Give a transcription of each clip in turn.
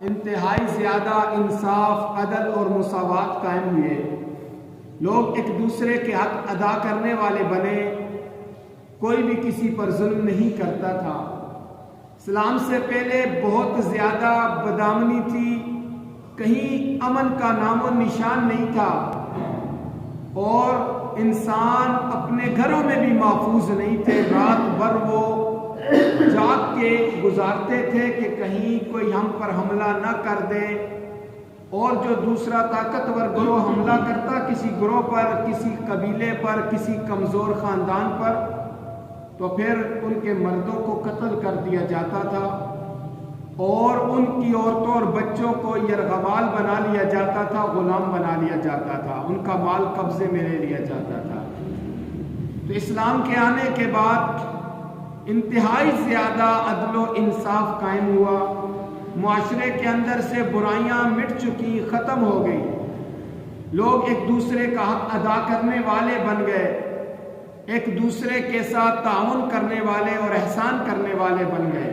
انتہائی زیادہ انصاف، عدل اور مساوات قائم ہوئے، لوگ ایک دوسرے کے حق ادا کرنے والے بنے، کوئی بھی کسی پر ظلم نہیں کرتا تھا۔ اسلام سے پہلے بہت زیادہ بدامنی تھی، کہیں امن کا نام و نشان نہیں تھا، اور انسان اپنے گھروں میں بھی محفوظ نہیں تھے۔ رات بھر وہ جاگ کے گزارتے تھے کہ کہیں کوئی ہم پر حملہ نہ کر دے، اور جو دوسرا طاقتور گروہ حملہ کرتا کسی گروہ پر، کسی قبیلے پر، کسی کمزور خاندان پر، تو پھر ان کے مردوں کو قتل کر دیا جاتا تھا، اور ان کی عورتوں اور بچوں کو یرغمال بنا لیا جاتا تھا، غلام بنا لیا جاتا تھا، ان کا مال قبضے میں لے لیا جاتا تھا۔ تو اسلام کے آنے کے بعد انتہائی زیادہ عدل و انصاف قائم ہوا، معاشرے کے اندر سے برائیاں مٹ چکی، ختم ہو گئی، لوگ ایک دوسرے کا حق ادا کرنے والے بن گئے، ایک دوسرے کے ساتھ تعاون کرنے والے اور احسان کرنے والے بن گئے۔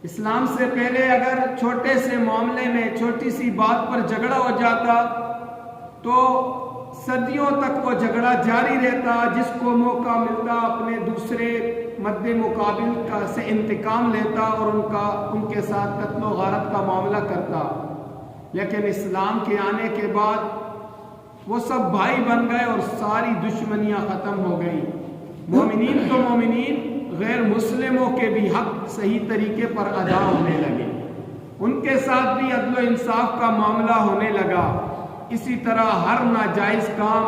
اسلام سے پہلے اگر چھوٹے سے معاملے میں چھوٹی سی بات پر جھگڑا ہو جاتا تو صدیوں تک وہ جھگڑا جاری رہتا، جس کو موقع ملتا اپنے دوسرے مد مقابل کا سے انتقام لیتا اور ان کے ساتھ قتل و غارت کا معاملہ کرتا۔ لیکن اسلام کے آنے کے بعد وہ سب بھائی بن گئے اور ساری دشمنیاں ختم ہو گئیں۔ مومنین تو مومنین، غیر مسلموں کے بھی حق صحیح طریقے پر ادا ہونے لگے، ان کے ساتھ بھی عدل و انصاف کا معاملہ ہونے لگا۔ اسی طرح ہر ناجائز کام،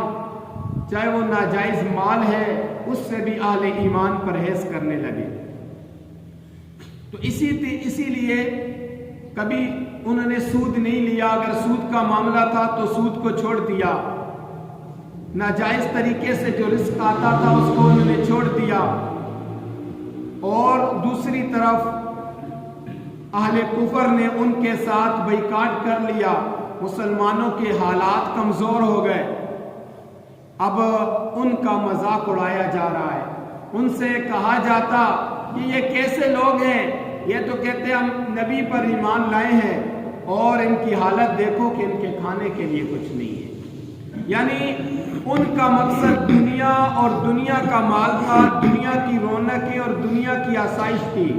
چاہے وہ ناجائز مال ہے، اس سے بھی اہل ایمان پرہیز کرنے لگے۔ تو اسی لیے کبھی انہوں نے سود نہیں لیا، اگر سود کا معاملہ تھا تو سود کو چھوڑ دیا، ناجائز طریقے سے جو رزق آتا تھا اس کو انہوں نے چھوڑ دیا، اور دوسری طرف اہل کفر نے ان کے ساتھ بائیکاٹ کر لیا، مسلمانوں کے حالات کمزور ہو گئے، اب ان کا مذاق اڑایا جا رہا ہے، ان سے کہا جاتا کہ یہ کیسے لوگ ہیں، یہ تو کہتے ہم نبی پر ایمان لائے ہیں، اور ان کی حالت دیکھو کہ ان کے کھانے کے لیے کچھ نہیں ہے۔ یعنی ان کا مقصد دنیا اور دنیا کا مال تھا، دنیا کی رونقیں اور دنیا کی آسائش تھی۔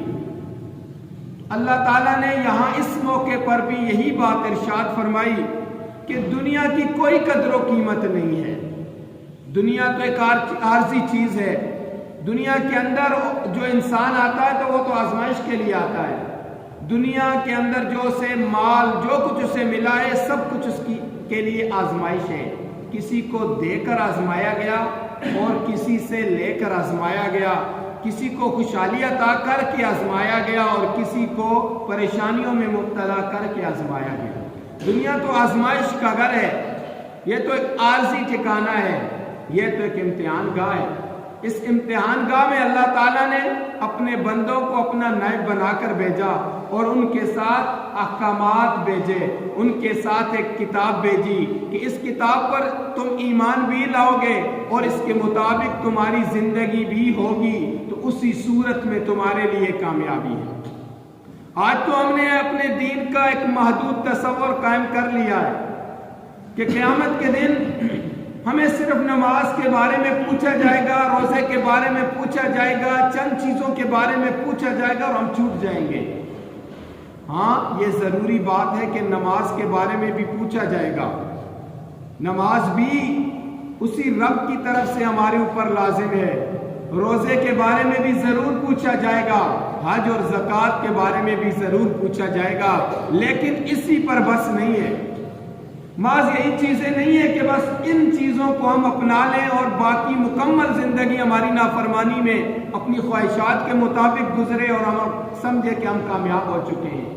اللہ تعالیٰ نے یہاں اس موقع پر بھی یہی بات ارشاد فرمائی کہ دنیا کی کوئی قدر و قیمت نہیں ہے، دنیا تو ایک عارضی چیز ہے، دنیا کے اندر جو انسان آتا ہے تو وہ تو آزمائش کے لیے آتا ہے، دنیا کے اندر جو اسے مال، جو کچھ اسے ملا ہے، سب کچھ اس کے لیے آزمائش ہے، کسی کو دے کر آزمایا گیا اور کسی سے لے کر آزمایا گیا، کسی کو خوشحالی عطا کر کے آزمایا گیا اور کسی کو پریشانیوں میں مبتلا کر کے آزمایا گیا۔ دنیا تو آزمائش کا گھر ہے، یہ تو ایک عارضی ٹھکانہ ہے، یہ تو ایک امتحان گاہ ہے۔ اس امتحان گاہ میں اللہ تعالیٰ نے اپنے بندوں کو اپنا نائب بنا کر بھیجا اور ان کے ساتھ احکامات بھیجے، ان کے ساتھ ایک کتاب بھیجی کہ اس کتاب پر تم ایمان بھی لاؤ گے اور اس کے مطابق تمہاری زندگی بھی ہوگی تو اسی صورت میں تمہارے لیے کامیابی ہے۔ آج تو ہم نے اپنے دین کا ایک محدود تصور قائم کر لیا ہے کہ قیامت کے دن ہمیں صرف نماز کے بارے میں پوچھا جائے گا، روزے کے بارے میں پوچھا جائے گا، چند چیزوں کے بارے میں پوچھا جائے گا اور ہم چھوٹ جائیں گے۔ ہاں، یہ ضروری بات ہے کہ نماز کے بارے میں بھی پوچھا جائے گا، نماز بھی اسی رب کی طرف سے ہمارے اوپر لازم ہے، روزے کے بارے میں بھی ضرور پوچھا جائے گا، حج اور زکوٰۃ کے بارے میں بھی ضرور پوچھا جائے گا، لیکن اسی پر بس نہیں ہے، محض یہی چیزیں نہیں ہے کہ بس ان چیزوں کو ہم اپنا لیں اور باقی مکمل زندگی ہماری نافرمانی میں اپنی خواہشات کے مطابق گزرے اور ہم سمجھے کہ ہم کامیاب ہو چکے ہیں۔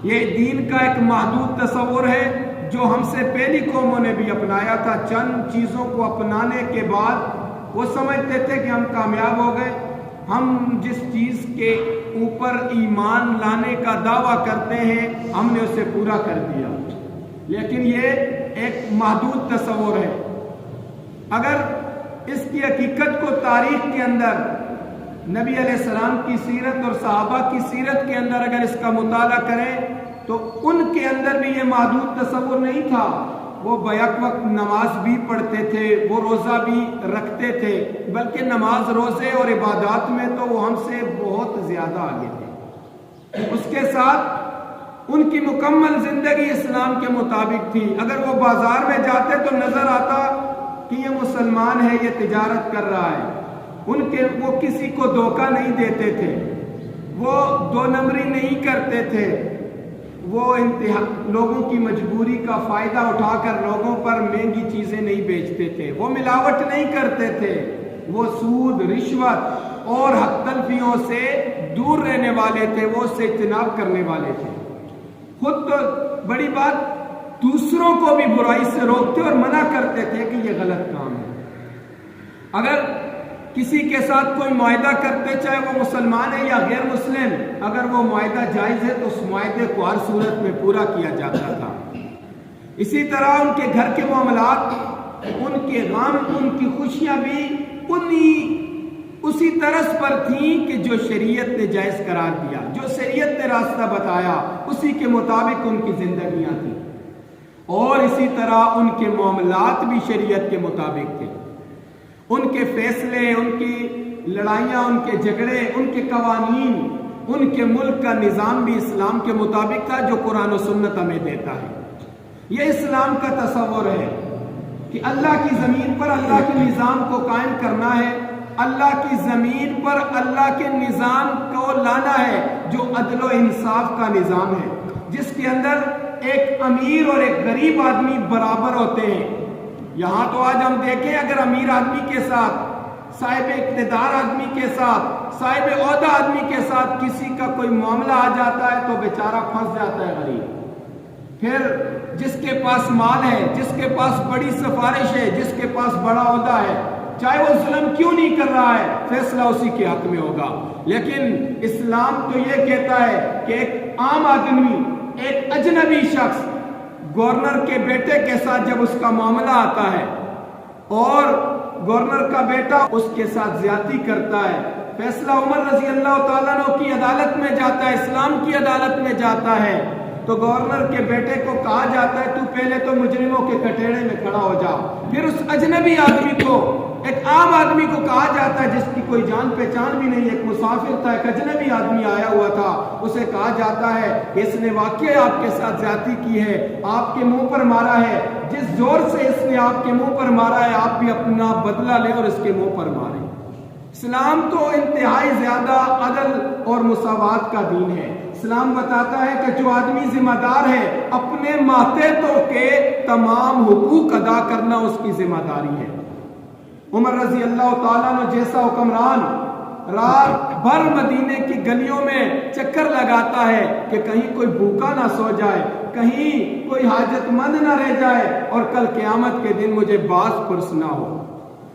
یہ دین کا ایک محدود تصور ہے جو ہم سے پہلی قوموں نے بھی اپنایا تھا، چند چیزوں کو اپنانے کے بعد وہ سمجھتے تھے کہ ہم کامیاب ہو گئے، ہم جس چیز کے اوپر ایمان لانے کا دعویٰ کرتے ہیں ہم نے اسے پورا کر دیا، لیکن یہ ایک محدود تصور ہے۔ اگر اس کی حقیقت کو تاریخ کے اندر نبی علیہ السلام کی سیرت اور صحابہ کی سیرت کے اندر اگر اس کا مطالعہ کریں تو ان کے اندر بھی یہ محدود تصور نہیں تھا. وہ بیک وقت نماز بھی پڑھتے تھے, وہ روزہ بھی رکھتے تھے, بلکہ نماز, روزے اور عبادات میں تو وہ ہم سے بہت زیادہ آگے تھے. اس کے ساتھ ان کی مکمل زندگی اسلام کے مطابق تھی. اگر وہ بازار میں جاتے تو نظر آتا کہ یہ مسلمان ہے, یہ تجارت کر رہا ہے. وہ کسی کو دھوکہ نہیں دیتے تھے, وہ دو نمبری نہیں کرتے تھے, وہ لوگوں کی مجبوری کا فائدہ اٹھا کر لوگوں پر مہنگی چیزیں نہیں بیچتے تھے, وہ ملاوٹ نہیں کرتے تھے, وہ سود, رشوت اور حق تلفیوں سے دور رہنے والے تھے, وہ اس سے اجتناب کرنے والے تھے. خود تو بڑی بات, دوسروں کو بھی برائی سے روکتے اور منع کرتے تھے کہ یہ غلط کام ہے. اگر کسی کے ساتھ کوئی معاہدہ کرتے, چاہے وہ مسلمان ہے یا غیر مسلم, اگر وہ معاہدہ جائز ہے تو اس معاہدے کو ہر صورت میں پورا کیا جاتا تھا. اسی طرح ان کے گھر کے معاملات, ان کے غم, ان کی خوشیاں بھی اسی طرز پر تھیں کہ جو شریعت نے جائز قرار دیا, جو شریعت نے راستہ بتایا, اسی کے مطابق ان کی زندگیاں تھیں. اور اسی طرح ان کے معاملات بھی شریعت کے مطابق تھے. ان کے فیصلے, ان کی لڑائیاں, ان کے جھگڑے, ان کے قوانین, ان کے ملک کا نظام بھی اسلام کے مطابق تھا جو قرآن و سنت ہمیں دیتا ہے. یہ اسلام کا تصور ہے کہ اللہ کی زمین پر اللہ کے نظام کو قائم کرنا ہے, اللہ کی زمین پر اللہ کے نظام کو لانا ہے جو عدل و انصاف کا نظام ہے, جس کے اندر ایک امیر اور ایک غریب آدمی برابر ہوتے ہیں. یہاں تو آج ہم دیکھیں, اگر امیر آدمی کے ساتھ, صاحب اقتدار آدمی کے ساتھ, صاحب عہدہ آدمی کے ساتھ کسی کا کوئی معاملہ آ جاتا ہے تو بیچارہ پھنس جاتا ہے غریب. پھر جس کے پاس مال ہے, جس کے پاس بڑی سفارش ہے, جس کے پاس بڑا عہدہ ہے, چاہے وہ ظلم کیوں نہیں کر رہا ہے, فیصلہ اسی کے حق میں ہوگا. لیکن اسلام تو یہ کہتا ہے کہ ایک عام آدمی, ایک اجنبی شخص گورنر کے بیٹے کے ساتھ جب اس کا معاملہ آتا ہے اور گورنر کا بیٹا اس کے ساتھ زیادتی کرتا ہے, فیصلہ عمر رضی اللہ تعالیٰ عنہ کی عدالت میں جاتا ہے, اسلام کی عدالت میں جاتا ہے, تو گورنر کے بیٹے کو کہا جاتا ہے تو پہلے تو مجرموں کے کٹہرے میں کھڑا ہو جا. پھر اس اجنبی آدمی کو, ایک عام آدمی کو کہا جاتا ہے جس کی کوئی جان پہچان بھی نہیں, ایک مسافر تھا, ایک اجنبی آدمی آیا ہوا تھا, اسے کہا جاتا ہے کہ اس نے واقعی آپ کے ساتھ زیادتی کی ہے, آپ کے منہ پر مارا ہے, جس زور سے اس نے آپ کے منہ پر مارا ہے آپ بھی اپنا بدلہ لیں اور اس کے منہ پر ماریں. اسلام تو انتہائی زیادہ عدل اور مساوات کا دین ہے. اسلام بتاتا ہے کہ جو آدمی ذمہ دار ہے اپنے ماتحتوں کے تمام حقوق ادا کرنا اس کی ذمہ داری ہے. عمر رضی اللہ تعالیٰ نے جیسا حکمران رات بھر مدینے کی گلیوں میں چکر لگاتا ہے کہ کہیں کوئی بھوکا نہ سو جائے, کہیں کوئی حاجت مند نہ رہ جائے اور کل قیامت کے دن مجھے باز پرس نہ ہو.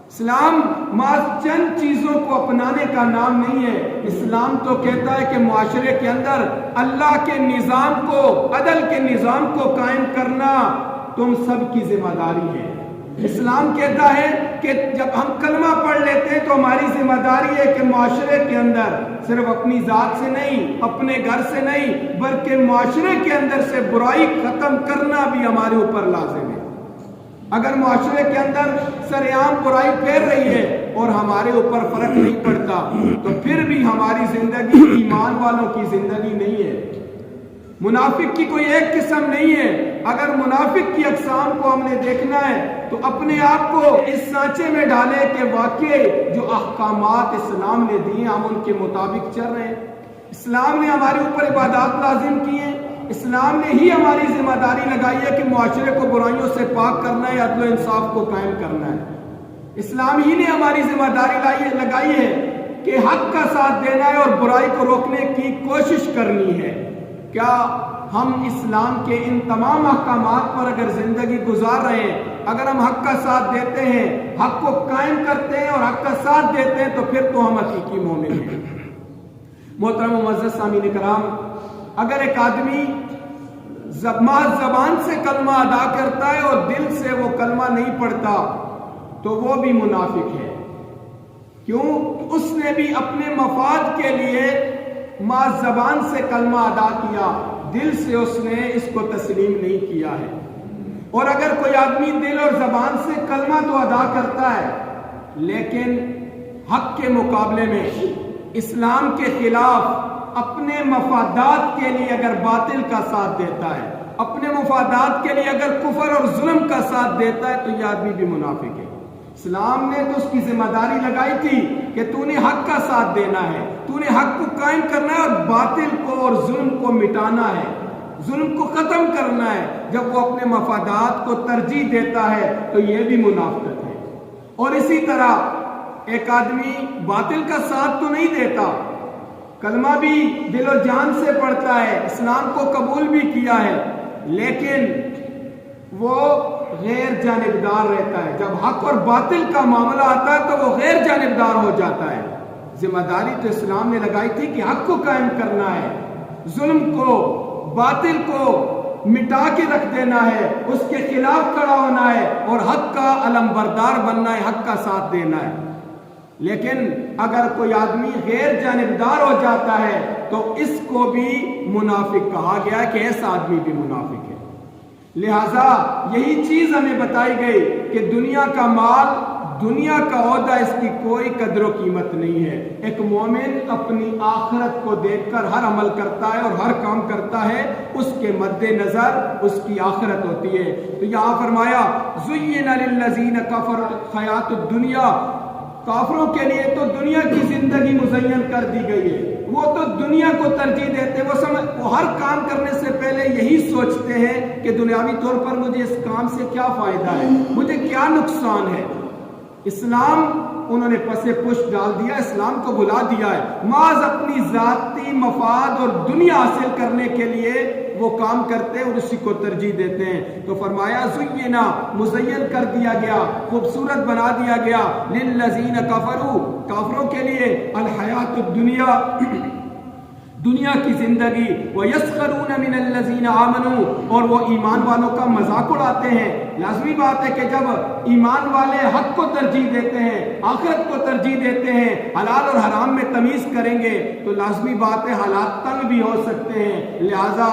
اسلام چند چیزوں کو اپنانے کا نام نہیں ہے. اسلام تو کہتا ہے کہ معاشرے کے اندر اللہ کے نظام کو, عدل کے نظام کو قائم کرنا تم سب کی ذمہ داری ہے. اسلام کہتا ہے کہ جب ہم کلمہ پڑھ لیتے ہیں تو ہماری ذمہ داری ہے کہ معاشرے کے اندر صرف اپنی ذات سے نہیں, اپنے گھر سے نہیں, بلکہ معاشرے کے اندر سے برائی ختم کرنا بھی ہمارے اوپر لازم ہے. اگر معاشرے کے اندر سرعام برائی پھیل رہی ہے اور ہمارے اوپر فرق نہیں پڑتا تو پھر بھی ہماری زندگی ایمان والوں کی زندگی نہیں ہے. منافق کی کوئی ایک قسم نہیں ہے. اگر منافق کی اقسام کو ہم نے دیکھنا ہے تو اپنے آپ کو اس سانچے میں ڈالے کہ واقعی جو احکامات اسلام نے دیے ہم ان کے مطابق چل رہے ہیں. اسلام نے ہمارے اوپر عبادات لازم کی ہیں, اسلام نے ہی ہماری ذمہ داری لگائی ہے کہ معاشرے کو برائیوں سے پاک کرنا ہے, عدل و انصاف کو قائم کرنا ہے. اسلام ہی نے ہماری ذمہ داری لگائی ہے کہ حق کا ساتھ دینا ہے اور برائی کو روکنے کی کوشش کرنی ہے. کیا ہم اسلام کے ان تمام احکامات پر اگر زندگی گزار رہے ہیں, اگر ہم حق کا ساتھ دیتے ہیں, حق کو قائم کرتے ہیں اور حق کا ساتھ دیتے ہیں تو پھر تو ہم حقیقی مومن ہیں. محترم و معزز سامعین کرام, اگر ایک آدمی زبان سے کلمہ ادا کرتا ہے اور دل سے وہ کلمہ نہیں پڑھتا تو وہ بھی منافق ہے. کیوں؟ اس نے بھی اپنے مفاد کے لیے ماں زبان سے کلمہ ادا کیا، دل سے اس نے اس کو تسلیم نہیں کیا ہے۔ اور اگر کوئی آدمی دل اور زبان سے کلمہ تو ادا کرتا ہے لیکن حق کے مقابلے میں اسلام کے خلاف اپنے مفادات کے لیے اگر باطل کا ساتھ دیتا ہے، اپنے مفادات کے لیے اگر کفر اور ظلم کا ساتھ دیتا ہے، تو یہ آدمی بھی منافق ہے۔ اسلام نے تو اس کی ذمہ داری لگائی تھی کہ تو نے حق کا ساتھ دینا ہے، تو نے حق کو قائم کرنا ہے اور باطل کو اور ظلم کو مٹانا ہے، ظلم کو ختم کرنا ہے۔ جب وہ اپنے مفادات کو ترجیح دیتا ہے تو یہ بھی منافقت ہے۔ اور اسی طرح ایک آدمی باطل کا ساتھ تو نہیں دیتا، کلمہ بھی دل و جان سے پڑھتا ہے، اسلام کو قبول بھی کیا ہے، لیکن وہ غیر جانبدار رہتا ہے۔ جب حق اور باطل کا معاملہ آتا ہے تو وہ غیر جانبدار ہو جاتا ہے۔ ذمہ داری تو اسلام نے لگائی تھی کہ حق کو قائم کرنا ہے، ظلم کو، باطل کو مٹا کے رکھ دینا ہے، اس کے خلاف کھڑا ہونا ہے اور حق کا علم بردار بننا ہے، حق کا ساتھ دینا ہے۔ لیکن اگر کوئی آدمی غیر جانبدار ہو جاتا ہے تو اس کو بھی منافق کہا گیا ہے کہ ایسا آدمی بھی منافق ہے۔ لہذا یہی چیز ہمیں بتائی گئی کہ دنیا کا مال، دنیا کا عہدہ، اس کی کوئی قدر و قیمت نہیں ہے۔ ایک مومن اپنی آخرت کو دیکھ کر ہر عمل کرتا ہے اور ہر کام کرتا ہے، اس کے مد نظر اس کی آخرت ہوتی ہے۔ تو یہاں فرمایا زُيِّنَ لِلَّذِينَ كَفَرُوا الْحَيَاةُ الدُّنْيَا، کافروں کے لیے تو دنیا کی زندگی مزین کر دی گئی ہے، وہ تو دنیا کو ترجیح دیتے، وہ ہر کام کرنے سے پہلے یہی سوچتے ہیں کہ دنیاوی طور پر مجھے اس کام سے کیا فائدہ ہے، مجھے کیا نقصان ہے۔ اسلام انہوں نے پس پش ڈال دیا، اسلام کو بھلا دیا ہے، محض اپنی ذاتی مفاد اور دنیا حاصل کرنے کے لیے وہ کام کرتے ہیں اور اسی کو ترجیح دیتے ہیں۔ تو فرمایا زینا، مزین کر دیا گیا، خوبصورت بنا دیا گیا، للذین کفروا، کافروں کے لیے، الحیات الدنیا، دنیا کی زندگی، وَيَسْخَرُونَ مِنَ الَّذِينَ آمَنُوا، اور وہ ایمان والوں کا مذاق اڑاتے ہیں۔ لازمی بات ہے کہ جب ایمان والے حق کو ترجیح دیتے ہیں، آخرت کو ترجیح دیتے ہیں، حلال اور حرام میں تمیز کریں گے تو لازمی بات ہے حالات تنگ بھی ہو سکتے ہیں۔ لہٰذا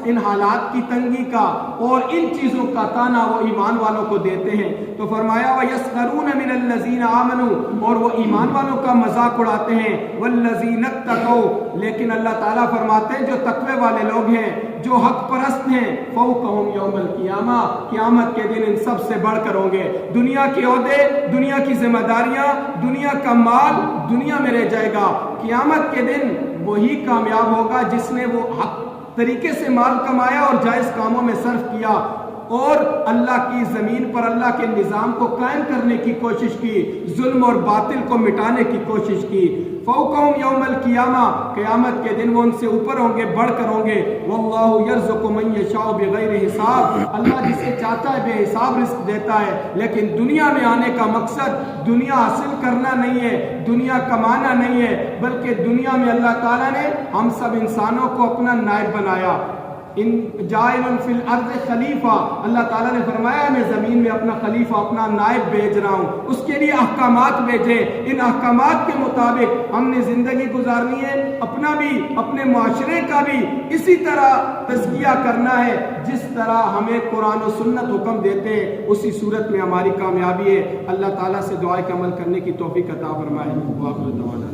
ان حالات کی تنگی کا اور ان چیزوں کا تانا وہ ایمان والوں کو دیتے ہیں۔ تو فرمایا وَيَسْخَرُونَ مِنَ الَّذِينَ آمَنُوا، اور وہ ایمان والوں کا مذاق اڑاتے ہیں، وَالَّذِينَ اتَّقَوْا، لیکن اللہ تعالیٰ فرماتے ہیں جو تقوی والے لوگ ہیں، جو حق پرست ہیں، فوقہم یوم القیامہ، قیامت کے دن ان سب سے بڑھ کر ہوں گے۔ دنیا کے عہدے، دنیا کی ذمہ داریاں، دنیا کا مال دنیا میں رہ جائے گا، قیامت کے دن وہی کامیاب ہوگا جس نے وہ حق طریقے سے مال کمایا اور جائز کاموں میں صرف کیا اور اللہ کی زمین پر اللہ کے نظام کو قائم کرنے کی کوشش کی، ظلم اور باطل کو مٹانے کی کوشش کی۔ فوقہم یوم القیامہ، قیامت کے دن وہ ان سے اوپر ہوں گے، بڑھ کر ہوں گے۔ واللہ یرزق من یشاء بغیر حساب، اللہ جسے چاہتا ہے بے حساب رزق دیتا ہے، لیکن دنیا میں آنے کا مقصد دنیا حاصل کرنا نہیں ہے، دنیا کمانا نہیں ہے، بلکہ دنیا میں اللہ تعالیٰ نے ہم سب انسانوں کو اپنا نائب بنایا۔ ان جائل فی الارض خلیفہ، اللہ تعالیٰ نے فرمایا میں زمین میں اپنا خلیفہ، اپنا نائب بھیج رہا ہوں، اس کے لیے احکامات بھیجے، ان احکامات کے مطابق ہم نے زندگی گزارنی ہے، اپنا بھی، اپنے معاشرے کا بھی اسی طرح تزکیہ کرنا ہے جس طرح ہمیں قرآن و سنت حکم دیتے ہیں، اسی صورت میں ہماری کامیابی ہے۔ اللہ تعالیٰ سے دعا کہ عمل کرنے کی توفیق عطا فرمائے۔ وآخر دعوانا